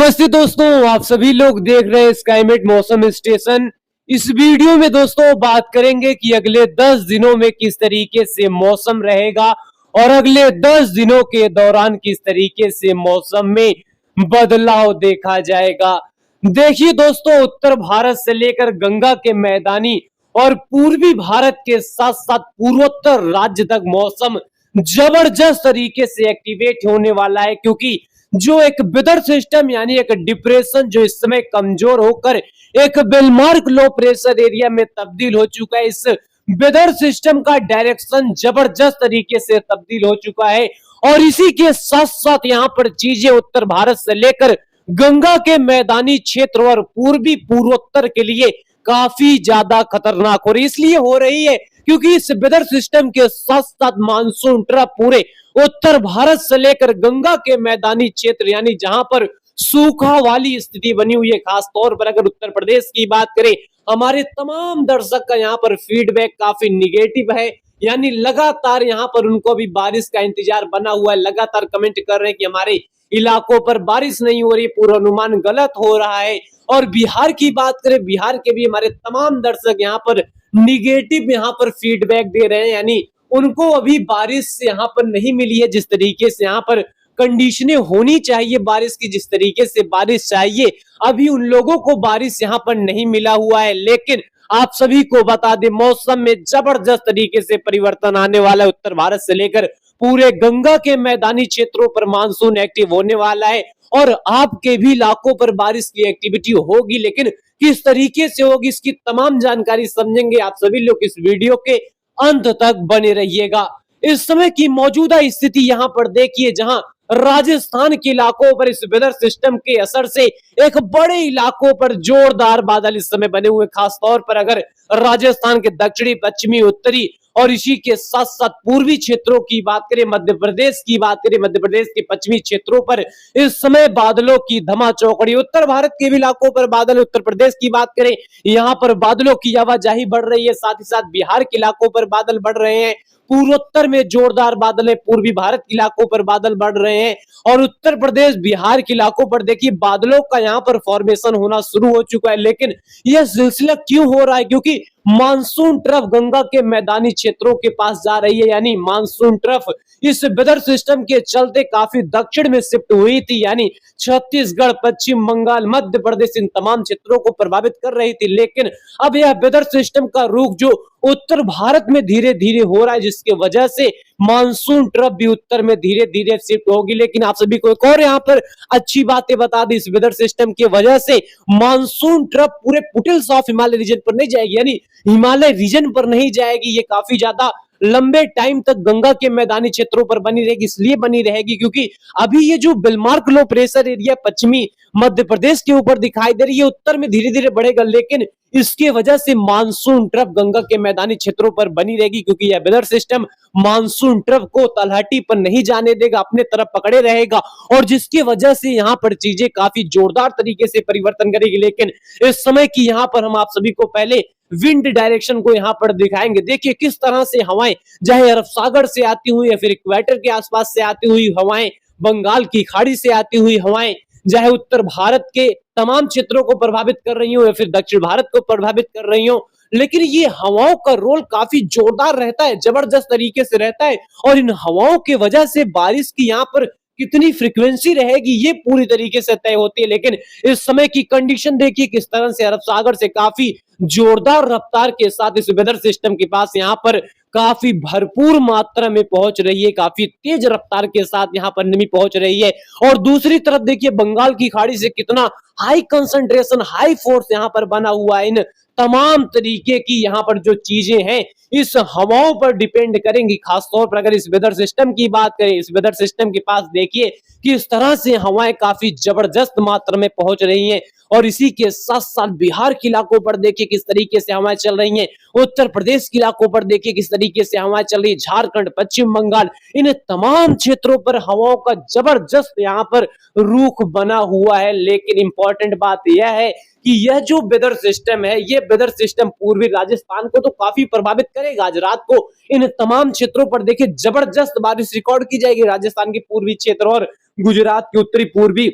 नमस्ते दोस्तों, आप सभी लोग देख रहे हैं स्काईमेट मौसम स्टेशन। इस वीडियो में दोस्तों बात करेंगे कि अगले 10 दिनों में किस तरीके से मौसम रहेगा और अगले 10 दिनों के दौरान किस तरीके से मौसम में बदलाव देखा जाएगा। देखिए दोस्तों, उत्तर भारत से लेकर गंगा के मैदानी और पूर्वी भारत के साथ साथ पूर्वोत्तर राज्य तक मौसम जबरदस्त तरीके से एक्टिवेट होने वाला है, क्योंकि जो एक वेदर सिस्टम यानी एक डिप्रेशन जो इस समय कमजोर होकर एक बेलमार्क लो प्रेशर एरिया में तब्दील हो चुका है। इस वेदर सिस्टम का डायरेक्शन जबरदस्त तरीके से तब्दील हो चुका है और इसी के साथ साथ यहाँ पर चीजें उत्तर भारत से लेकर गंगा के मैदानी क्षेत्र और पूर्वी पूर्वोत्तर के लिए काफी ज्यादा खतरनाक हो रही इसलिए हो रही है क्योंकि इस वेदर सिस्टम के साथ साथ मानसून ट्रफ पूरे उत्तर भारत से लेकर गंगा के मैदानी क्षेत्र यानी जहां पर सूखा वाली स्थिति बनी हुई है। खास तौर पर अगर उत्तर प्रदेश की बात करें, हमारे तमाम दर्शक का यहाँ पर फीडबैक काफी निगेटिव है, यानी लगातार यहाँ पर उनको भी बारिश का इंतजार बना हुआ है। लगातार कमेंट कर रहे हैं कि हमारे इलाकों पर बारिश नहीं हो रही, पूर्वानुमान गलत हो रहा है। और बिहार की बात करें, बिहार के भी हमारे तमाम दर्शक यहाँ पर निगेटिव यहाँ पर फीडबैक दे रहे हैं, यानी उनको अभी बारिश यहाँ पर नहीं मिली है जिस तरीके से यहाँ पर कंडीशनें होनी चाहिए बारिश की, जिस तरीके से बारिश चाहिए अभी उन लोगों को बारिश यहाँ पर नहीं मिला हुआ है। लेकिन आप सभी को बता दें, मौसम में जबरदस्त तरीके से परिवर्तन आने वाला है। उत्तर भारत से लेकर पूरे गंगा के मैदानी क्षेत्रों पर मानसून एक्टिव होने वाला है और आपके भी इलाकों पर बारिश की एक्टिविटी होगी, लेकिन किस तरीके से होगी इसकी तमाम जानकारी समझेंगे। आप सभी लोग इस वीडियो के अंत तक बने रहिएगा। इस समय की मौजूदा स्थिति यहाँ पर देखिए, जहां राजस्थान के इलाकों पर इस वेदर सिस्टम के असर से एक बड़े इलाकों पर जोरदार बादल इस समय बने हुए। खास तौर पर अगर राजस्थान के दक्षिणी, पश्चिमी, उत्तरी और इसी के साथ साथ पूर्वी क्षेत्रों की बात करें, मध्य प्रदेश की बात करें, मध्य प्रदेश के पश्चिमी क्षेत्रों पर इस समय बादलों की धमाचौकड़ी। उत्तर भारत के भी इलाकों पर बादल, उत्तर प्रदेश की बात करें, यहाँ पर बादलों की आवाजाही बढ़ रही है। साथ ही साथ बिहार के इलाकों पर बादल बढ़ रहे हैं, पूर्वोत्तर में जोरदार बादल है, पूर्वी भारत के इलाकों पर बादल बढ़ रहे हैं और उत्तर प्रदेश, बिहार के इलाकों पर देखिए बादलों का यहाँ पर फॉर्मेशन होना शुरू हो चुका है। लेकिन यह सिलसिला क्यों हो रहा है? क्योंकि मानसून ट्रफ गंगा के मैदानी क्षेत्रों के पास जा रही है, यानी मानसून ट्रफ इस वेदर सिस्टम के चलते काफी दक्षिण में शिफ्ट हुई थी, यानी छत्तीसगढ़, पश्चिम बंगाल, मध्य प्रदेश, इन तमाम क्षेत्रों को प्रभावित कर रही थी। लेकिन अब यह वेदर सिस्टम का रुख जो उत्तर भारत में धीरे धीरे हो रहा है, जिसके वजह से मानसून ट्रफ भी उत्तर में धीरे धीरे शिफ्ट होगी। लेकिन आप सभी को एक और यहाँ पर अच्छी बातें बता दी, इस वेदर सिस्टम की वजह से मानसून ट्रफ पूरे फुटिल्स ऑफ हिमालय रीजन पर नहीं जाएगी, यानी हिमालय रीजन पर नहीं जाएगी। ये काफी ज्यादा लंबे टाइम तक गंगा के मैदानी क्षेत्रों पर बनी रहेगी। इसलिए बनी रहेगी क्योंकि अभी ये जो बेलमार्क लो प्रेशर एरिया पश्चिमी मध्य प्रदेश के ऊपर दिखाई दे रही है, उत्तर में धीरे धीरे बढ़ेगा, लेकिन इसके वजह से मानसून ट्रफ गंगा के मैदानी क्षेत्रों पर बनी रहेगी, क्योंकि यह वेदर सिस्टम मानसून ट्रफ को तलहटी पर नहीं जाने देगा, अपने तरफ पकड़े रहेगा और जिसकी वजह से यहाँ पर चीजें काफी जोरदार तरीके से परिवर्तन करेगी। लेकिन इस समय की यहाँ पर हम आप सभी को पहले विंड डायरेक्शन को यहाँ पर दिखाएंगे। देखिए किस तरह से हवाएं, चाहे अरब सागर से आती हुई या फिर इक्वेटर के आसपास से आती हुई हवाएं, बंगाल की खाड़ी से आती हुई हवाएं, चाहे उत्तर भारत के तमाम क्षेत्रों को प्रभावित कर रही हो या फिर दक्षिण भारत को प्रभावित कर रही हो, लेकिन ये हवाओं का रोल काफी जोरदार रहता है, जबरदस्त तरीके से रहता है और इन हवाओं की वजह से बारिश की यहाँ पर कितनी फ्रीक्वेंसी रहेगी ये पूरी तरीके से तय होती है। लेकिन इस समय की कंडीशन देखिए किस तरह से अरब सागर से काफी जोरदार रफ्तार के साथ इस वेदर सिस्टम के पास यहाँ पर काफी भरपूर मात्रा में पहुंच रही है, काफी तेज रफ्तार के साथ यहाँ पर नमी पहुंच रही है। और दूसरी तरफ देखिए बंगाल की खाड़ी से कितना हाई कंसंट्रेशन, हाई फोर्स यहाँ पर बना हुआ है। इन तमाम तरीके की यहाँ पर जो चीजें हैं इस हवाओं पर डिपेंड करेंगी। खासतौर पर अगर इस वेदर सिस्टम की बात करें, इस वेदर सिस्टम के पास देखिए कि इस तरह से हवाएं काफी जबरदस्त मात्रा में पहुंच रही हैं और इसी के साथ साथ बिहार के इलाकों पर देखिए किस तरीके से हवाएं चल रही हैं, उत्तर प्रदेश के इलाकों पर देखिए किस तरीके से हवाएं चल रही है, झारखंड, पश्चिम बंगाल, इन तमाम क्षेत्रों पर हवाओं का जबरदस्त यहाँ पर रुख बना हुआ है। लेकिन इंपॉर्टेंट बात यह है कि यह जो वेदर सिस्टम है, ये वेदर सिस्टम पूर्वी राजस्थान को तो काफी प्रभावित करेगा। आज रात को इन तमाम क्षेत्रों पर देखिए जबरदस्त बारिश रिकॉर्ड की जाएगी, राजस्थान के पूर्वी क्षेत्र और गुजरात के उत्तरी पूर्वी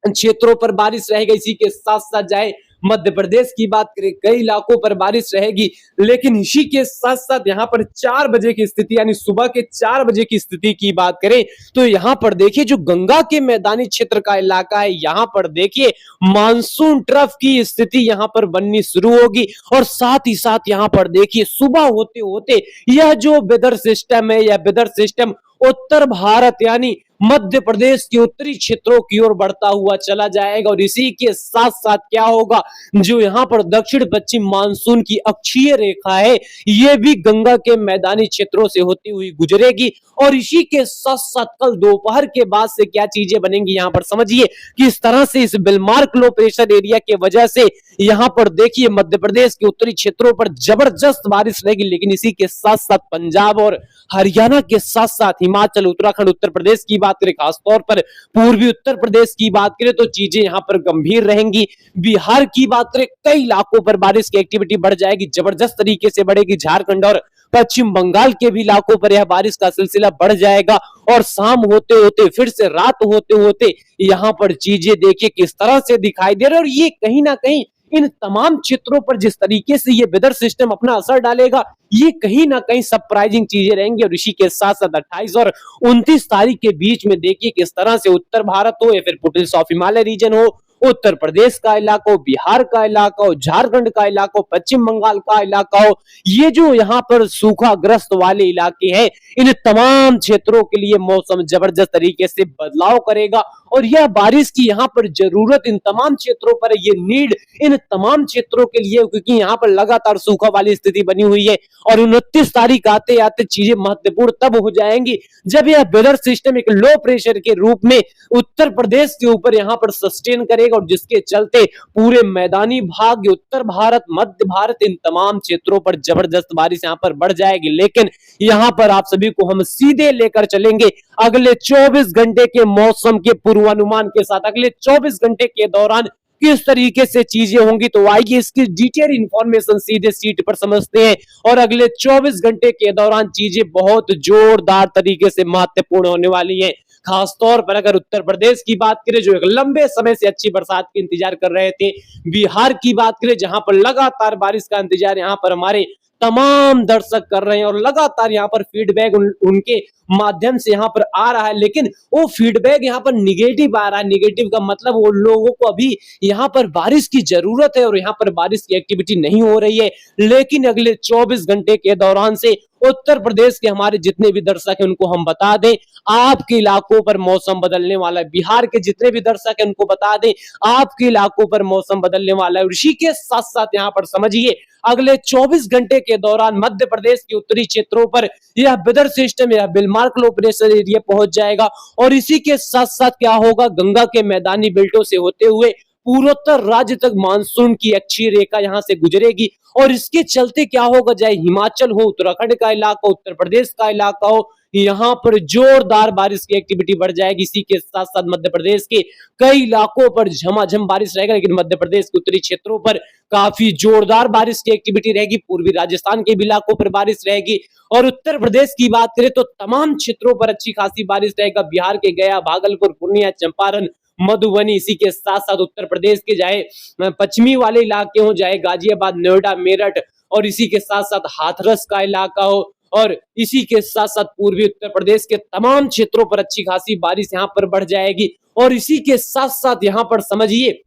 क्षेत्रों पर बारिश रहेगी। इसी के साथ साथ चाहे मध्य प्रदेश की बात करें, कई इलाकों पर बारिश रहेगी। लेकिन इसी के साथ साथ यहाँ पर 4 बजे की स्थिति, यानी सुबह के 4 बजे की स्थिति की बात करें तो यहाँ पर देखिए जो गंगा के मैदानी क्षेत्र का इलाका है, यहाँ पर देखिए मानसून ट्रफ की स्थिति यहाँ पर बननी शुरू होगी। और साथ ही साथ यहाँ पर देखिए सुबह होते होते यह जो वेदर सिस्टम है, यह वेदर सिस्टम उत्तर भारत यानी मध्य प्रदेश के उत्तरी क्षेत्रों की ओर बढ़ता हुआ चला जाएगा। और इसी के साथ साथ क्या होगा, जो यहाँ पर दक्षिण पश्चिम मानसून की अक्षीय रेखा है, ये भी गंगा के मैदानी क्षेत्रों से होती हुई गुजरेगी। और इसी के साथ साथ कल दोपहर के बाद से क्या चीजें बनेंगी, यहाँ पर समझिए किस तरह से इस बिलमार्क लो प्रेशर एरिया के वजह से यहाँ पर देखिए मध्य प्रदेश के उत्तरी क्षेत्रों पर जबरदस्त बारिश रहेगी। लेकिन इसी के साथ साथ पंजाब और हरियाणा के साथ साथ हिमाचल, उत्तराखंड, उत्तर प्रदेश की बात करें, खासतौर पर पूर्वी उत्तर प्रदेश की बात करें तो चीजें यहाँ पर गंभीर रहेंगी। बिहार की बात करें, कई इलाकों पर बारिश की एक्टिविटी बढ़ जाएगी, जबरदस्त तरीके से बढ़ेगी। झारखंड और पश्चिम बंगाल के भी इलाकों पर यह बारिश का सिलसिला बढ़ जाएगा। और शाम होते होते फिर से रात होते होते यहाँ पर चीजें देखिए किस तरह से दिखाई दे रही है। और ये कहीं ना कहीं इन तमाम क्षेत्रों पर जिस तरीके से ये वेदर सिस्टम अपना असर डालेगा, ये कहीं ना कहीं सरप्राइजिंग चीजें रहेंगी। और इसी के साथ साथ 28 और 29 तारीख के बीच में देखिए किस तरह से उत्तर भारत हो या फिर फुटहिल्स ऑफ हिमालय रीजन हो, उत्तर प्रदेश का इलाका हो, बिहार का इलाका हो, झारखंड का इलाका हो, पश्चिम बंगाल का इलाका हो, ये जो यहाँ पर सूखाग्रस्त वाले इलाके हैं, इन तमाम क्षेत्रों के लिए मौसम जबरदस्त तरीके से बदलाव करेगा। और यह बारिश की यहाँ पर जरूरत इन तमाम क्षेत्रों पर, ये नीड इन तमाम क्षेत्रों के लिए, क्योंकि यहाँ पर लगातार सूखा वाली स्थिति बनी हुई है। और 29 तारीख आते आते चीजें महत्वपूर्ण तब हो जाएंगी जब यह वेदर सिस्टम एक लो प्रेशर के रूप में उत्तर प्रदेश के ऊपर यहाँ पर सस्टेन करेगा। और जिसके चलते पूरे मैदानी भाग, उत्तर भारत, मध्य भारत, इन तमाम क्षेत्रों पर जबरदस्त बारिश यहाँ पर बढ़ जाएगी। लेकिन यहाँ पर आप सभी को हम सीधे लेकर चलेंगे अगले 24 घंटे के मौसम के पूर्वानुमान के साथ। अगले 24 घंटे के दौरान किस तरीके से चीजें होंगी, तो आइए इसकी डिटेल इंफॉर्मेशन सीधे सीट पर समझते हैं। और अगले 24 घंटे के दौरान चीजें बहुत जोरदार तरीके से महत्वपूर्ण होने वाली हैं। खासतौर पर अगर उत्तर प्रदेश की बात करें, जो एक लंबे समय से अच्छी बरसात की इंतजार कर रहे थे, बिहार की बात करें जहां पर लगातार बारिश का इंतजार यहाँ पर हमारे तमाम दर्शक कर रहे हैं और लगातार यहाँ पर फीडबैक उनके माध्यम से यहाँ पर आ रहा है, लेकिन वो फीडबैक यहाँ पर निगेटिव आ रहा है। निगेटिव का मतलब वो लोगों को अभी यहाँ पर बारिश की जरूरत है और यहाँ पर बारिश की एक्टिविटी नहीं हो रही है। लेकिन अगले 24 घंटे के दौरान से उत्तर प्रदेश के हमारे जितने भी दर्शक हैं उनको हम बता दें, आपके इलाकों पर मौसम बदलने वाला है। बिहार के जितने भी दर्शक हैं उनको बता दें, आपके इलाकों पर मौसम बदलने वाला है। ऋषि के साथ साथ यहाँ पर समझिए अगले 24 घंटे के दौरान मध्य प्रदेश के उत्तरी क्षेत्रों पर यह वेदर सिस्टम, यह बिलमार्क लो प्रेशर एरिया पहुंच जाएगा। और इसी के साथ साथ क्या होगा, गंगा के मैदानी बेल्टों से होते हुए पूर्वोत्तर राज्य तक मानसून की अच्छी रेखा यहां से गुजरेगी। और इसके चलते क्या होगा, चाहे हिमाचल हो, उत्तराखंड का इलाका, उत्तर प्रदेश का इलाका हो, यहाँ पर जोरदार बारिश की एक्टिविटी बढ़ जाएगी। इसी के साथ साथ मध्य प्रदेश के कई इलाकों पर झमाझम बारिश रहेगा, लेकिन मध्य प्रदेश के उत्तरी क्षेत्रों पर काफी जोरदार बारिश की एक्टिविटी रहेगी। पूर्वी राजस्थान के भी इलाकों पर बारिश रहेगी। और उत्तर प्रदेश की बात करें तो तमाम क्षेत्रों पर अच्छी खासी बारिश रहेगा। बिहार के गया, भागलपुर, पूर्णिया, चंपारण, मधुबनी, इसी के साथ साथ उत्तर प्रदेश के चाहे पश्चिमी वाले इलाके हो, चाहे गाजियाबाद, नोएडा, मेरठ, और इसी के साथ साथ हाथरस का इलाका हो, और इसी के साथ साथ पूर्वी उत्तर प्रदेश के तमाम क्षेत्रों पर अच्छी खासी बारिश यहाँ पर बढ़ जाएगी। और इसी के साथ साथ यहाँ पर समझिए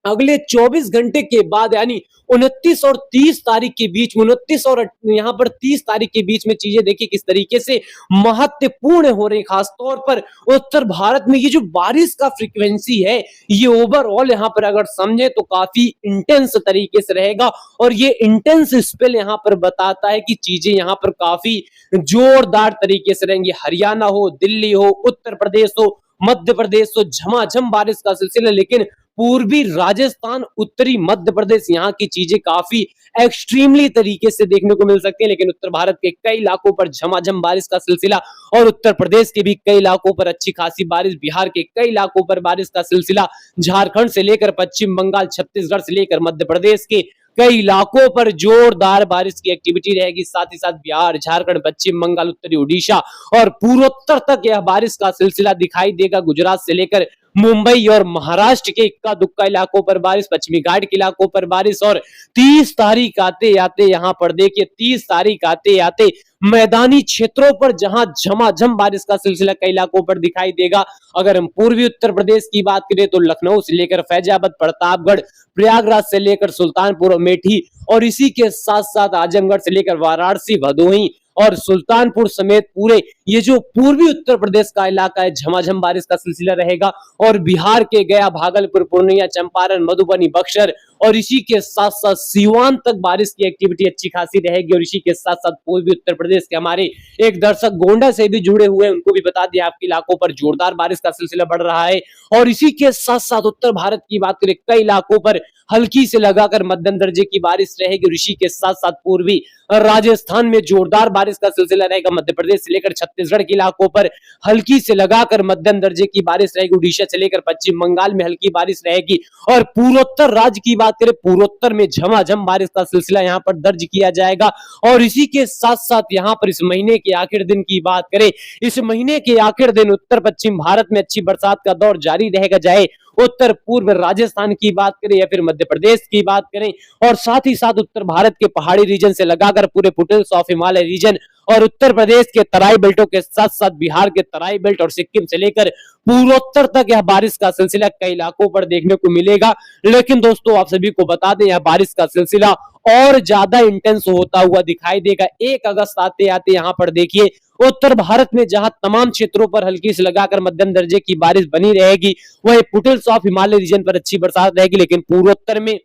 अगले 24 घंटे के बाद यानी 29 और 30 तारीख के बीच में, 29 और यहाँ पर 30 तारीख के बीच में चीजें देखिए किस तरीके से महत्वपूर्ण हो रही। खासतौर पर उत्तर भारत में ये जो बारिश का फ्रीक्वेंसी है, ये ओवरऑल यहाँ पर अगर समझे तो काफी इंटेंस तरीके से रहेगा। और ये इंटेंस स्पेल यहाँ पर बताता है कि चीजें यहाँ पर काफी जोरदार तरीके से रहेंगी। हरियाणा हो, दिल्ली हो, उत्तर प्रदेश हो, मध्य प्रदेश हो, झमाझम बारिश का सिलसिला। लेकिन पूर्वी राजस्थान, उत्तरी मध्य प्रदेश, यहाँ की चीजें काफी एक्सट्रीमली तरीके से देखने को मिल सकती है। लेकिन उत्तर भारत के कई इलाकों पर झमाझम बारिश का सिलसिला, और उत्तर प्रदेश के भी कई इलाकों पर अच्छी खासी बारिश, बिहार के कई इलाकों पर बारिश का सिलसिला, झारखंड से लेकर पश्चिम बंगाल, छत्तीसगढ़ से लेकर मध्य प्रदेश के कई इलाकों पर जोरदार बारिश की एक्टिविटी रहेगी। साथ ही साथ बिहार, झारखंड, पश्चिम बंगाल, उत्तरी उड़ीसा और पूर्वोत्तर तक यह बारिश का सिलसिला दिखाई देगा। गुजरात से लेकर मुंबई और महाराष्ट्र के इक्का दुक्का इलाकों पर बारिश, पश्चिमी घाट के इलाकों पर बारिश। और 30 तारीख आते आते यहाँ पर देखिए 30 तारीख आते आते मैदानी क्षेत्रों पर जहां झमाझम बारिश का सिलसिला कई इलाकों पर दिखाई देगा। अगर हम पूर्वी उत्तर प्रदेश की बात करें तो लखनऊ से लेकर फैजाबाद, प्रतापगढ़, प्रयागराज से लेकर सुल्तानपुर, अमेठी और इसी के साथ साथ आजमगढ़ से लेकर वाराणसी, भदोही और सुल्तानपुर समेत पूरे ये जो पूर्वी उत्तर प्रदेश का इलाका है झमाझम बारिश का सिलसिला रहेगा। और बिहार के गया, भागलपुर, पूर्णिया, चंपारण, मधुबनी, बक्सर और इसी के साथ साथ सीवान तक बारिश की एक्टिविटी अच्छी खासी रहेगी। और इसी के साथ साथ पूर्वी उत्तर प्रदेश के हमारे एक दर्शक गोंडा से भी जुड़े हुए हैं, उनको भी बता दिया आपके इलाकों पर जोरदार बारिश का सिलसिला बढ़ रहा है। और इसी के साथ साथ उत्तर भारत की बात करें कई इलाकों पर हल्की से लगाकर मध्यम दर्जे की बारिश रहेगी। ऋषि के साथ साथ पूर्वी राजस्थान में जोरदार बारिश का सिलसिला रहेगा। मध्य प्रदेश से लेकर छत्तीसगढ़ के इलाकों पर हल्की से लगाकर मध्यम दर्जे की बारिश रहेगी। उड़ीसा से लेकर पश्चिम बंगाल में हल्की बारिश रहेगी। और पूर्वोत्तर राज्य की बात करें, पूर्वोत्तर में झमाझम बारिश का सिलसिला यहाँ पर दर्ज किया जाएगा। और इसी के साथ साथ यहाँ पर इस महीने के आखिर दिन की बात करें, इस महीने के आखिर दिन उत्तर पश्चिम भारत में अच्छी बरसात का दौर जारी रहेगा, चाहे उत्तर पूर्व राजस्थान की बात करें या फिर मध्य प्रदेश की बात करें। और साथ ही साथ उत्तर भारत के पहाड़ी रीजन से लगाकर पूरे फुटहिल्स ऑफ हिमालय रीजन और उत्तर प्रदेश के तराई बेल्टों के साथ साथ बिहार के तराई बेल्ट और सिक्किम से लेकर पूर्वोत्तर तक यह बारिश का सिलसिला कई इलाकों पर देखने को मिलेगा। लेकिन दोस्तों आप सभी को बता दें यह बारिश का सिलसिला और ज्यादा इंटेंस होता हुआ दिखाई देगा। 1 अगस्त आते आते यहाँ पर देखिए उत्तर भारत में जहां तमाम क्षेत्रों पर हल्की से लगाकर मध्यम दर्जे की बारिश बनी रहेगी, वही फुटहिल्स ऑफ हिमालय रीजन पर अच्छी बरसात रहेगी। लेकिन पूर्वोत्तर में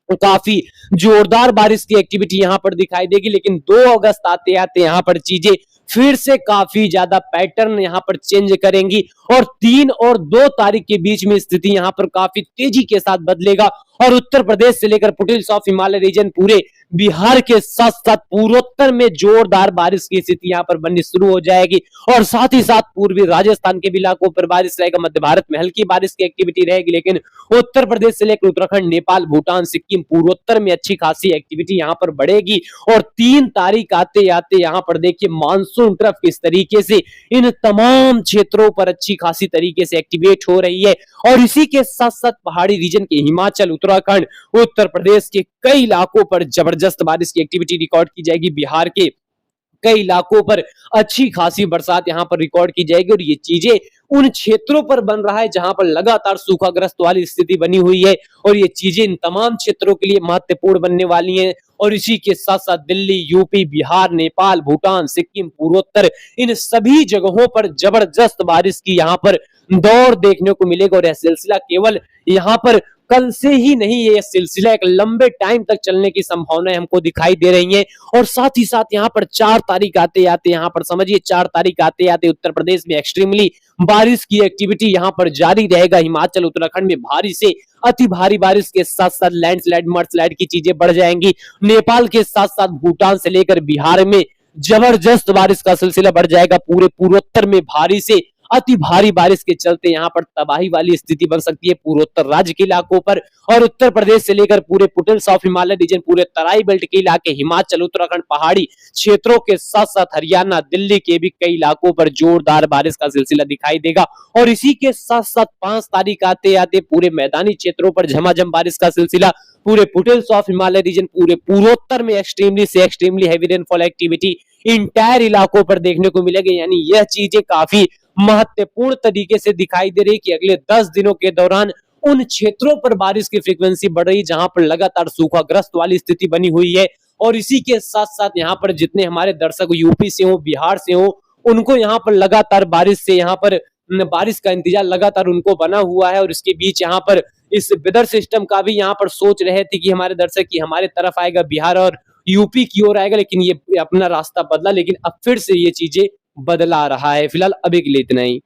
काफी जोरदार बारिश की एक्टिविटी यहां पर दिखाई देगी। लेकिन 2 अगस्त आते आते यहां पर चीजें फिर से काफी ज्यादा पैटर्न यहां पर चेंज करेंगी। और 3 और 2 तारीख के बीच में स्थिति यहां पर काफी तेजी के साथ बदलेगा। और उत्तर प्रदेश से लेकर फुटहिल्स ऑफ हिमालय रीजन पूरे बिहार के साथ साथ पूर्वोत्तर में जोरदार बारिश की स्थिति यहां पर बननी शुरू हो जाएगी। और साथ ही साथ पूर्वी राजस्थान के भी इलाकों पर बारिश रहेगा। मध्य भारत में हल्की बारिश की एक्टिविटी रहेगी। लेकिन उत्तर प्रदेश से लेकर उत्तराखंड, नेपाल, भूटान, सिक्किम पूर्वोत्तर में अच्छी खासी एक्टिविटी यहां पर बढ़ेगी। और 3 तारीख आते आते यहां पर देखिए मानसून ट्रफ किस तरीके से इन तमाम क्षेत्रों पर अच्छी खासी तरीके से एक्टिवेट हो रही है। और इसी के साथ साथ पहाड़ी रीजन के हिमाचल, उत्तराखंड, उत्तर प्रदेश के कई इलाकों पर जबरदस्त बारिश की एक्टिविटी रिकॉर्ड की जाएगी। बिहार के कई इलाकों पर अच्छी खासी बरसात यहां पर रिकॉर्ड की जाएगी। और ये चीजें उन क्षेत्रों पर बन रहा है जहां पर लगातार सूखाग्रस्त वाली स्थिति बनी हुई है। और ये चीजें इन तमाम क्षेत्रों के लिए महत्वपूर्ण बनने वाली हैं। और इसी के साथ साथ दिल्ली, यूपी, बिहार, नेपाल, भूटान, सिक्किम, पूर्वोत्तर इन सभी जगहों पर जबरदस्त बारिश की यहां पर दौर देखने को मिलेगा। और यह सिलसिला केवल यहां पर कल से ही नहीं, ये सिलसिला एक लंबे टाइम तक चलने की संभावनाएं हमको दिखाई दे रही हैं। और साथ ही साथ यहाँ पर 4 तारीख आते आते यहाँ पर समझिए 4 तारीख आते आते उत्तर प्रदेश में एक्सट्रीमली बारिश की एक्टिविटी यहाँ पर जारी रहेगा। हिमाचल, उत्तराखंड में भारी से अति भारी बारिश के साथ साथ लैंडस्लाइड, मडस्लाइड की चीजें बढ़ जाएंगी। नेपाल के साथ साथ भूटान से लेकर बिहार में जबरदस्त बारिश का सिलसिला बढ़ जाएगा। पूरे पूर्वोत्तर में भारी से अति भारी बारिश के चलते यहाँ पर तबाही वाली स्थिति बन सकती है पूर्वोत्तर राज्य के इलाकों पर। और उत्तर प्रदेश से लेकर पूरे फुटहिल्स ऑफ हिमालय रीजन, पूरे तराई बेल्ट के इलाके, हिमाचल, उत्तराखंड, पहाड़ी क्षेत्रों के साथ साथ हरियाणा, दिल्ली के भी कई इलाकों पर जोरदार बारिश का सिलसिला दिखाई देगा। और इसी के साथ साथ 5 तारीख आते आते पूरे मैदानी क्षेत्रों पर झमाझम बारिश का सिलसिला, पूरे फुटहिल्स ऑफ हिमालय रीजन, पूरे पूर्वोत्तर में एक्सट्रीमली से extremely heavy rainfall activity entire इलाकों पर देखने को मिलेगी। यानी यह चीजें काफी महत्वपूर्ण तरीके से दिखाई दे रही कि अगले 10 दिनों के दौरान उन क्षेत्रों पर बारिश की फ्रीक्वेंसी बढ़ रही जहां पर लगातार सूखाग्रस्त वाली स्थिति बनी हुई है। और इसी के साथ साथ यहाँ पर जितने हमारे दर्शक यूपी से हो, बिहार से हो, उनको यहाँ पर लगातार बारिश से यहाँ पर बारिश का इंतजार लगातार उनको बना हुआ है। और इसके बीच यहाँ पर इस वेदर सिस्टम का भी यहाँ पर सोच रहे थे कि हमारे दर्शक की हमारे तरफ आएगा, बिहार और यूपी की ओर आएगा, लेकिन ये अपना रास्ता बदला। लेकिन अब फिर से ये चीजें बदला रहा है। फिलहाल अभी के लिए इतना ही।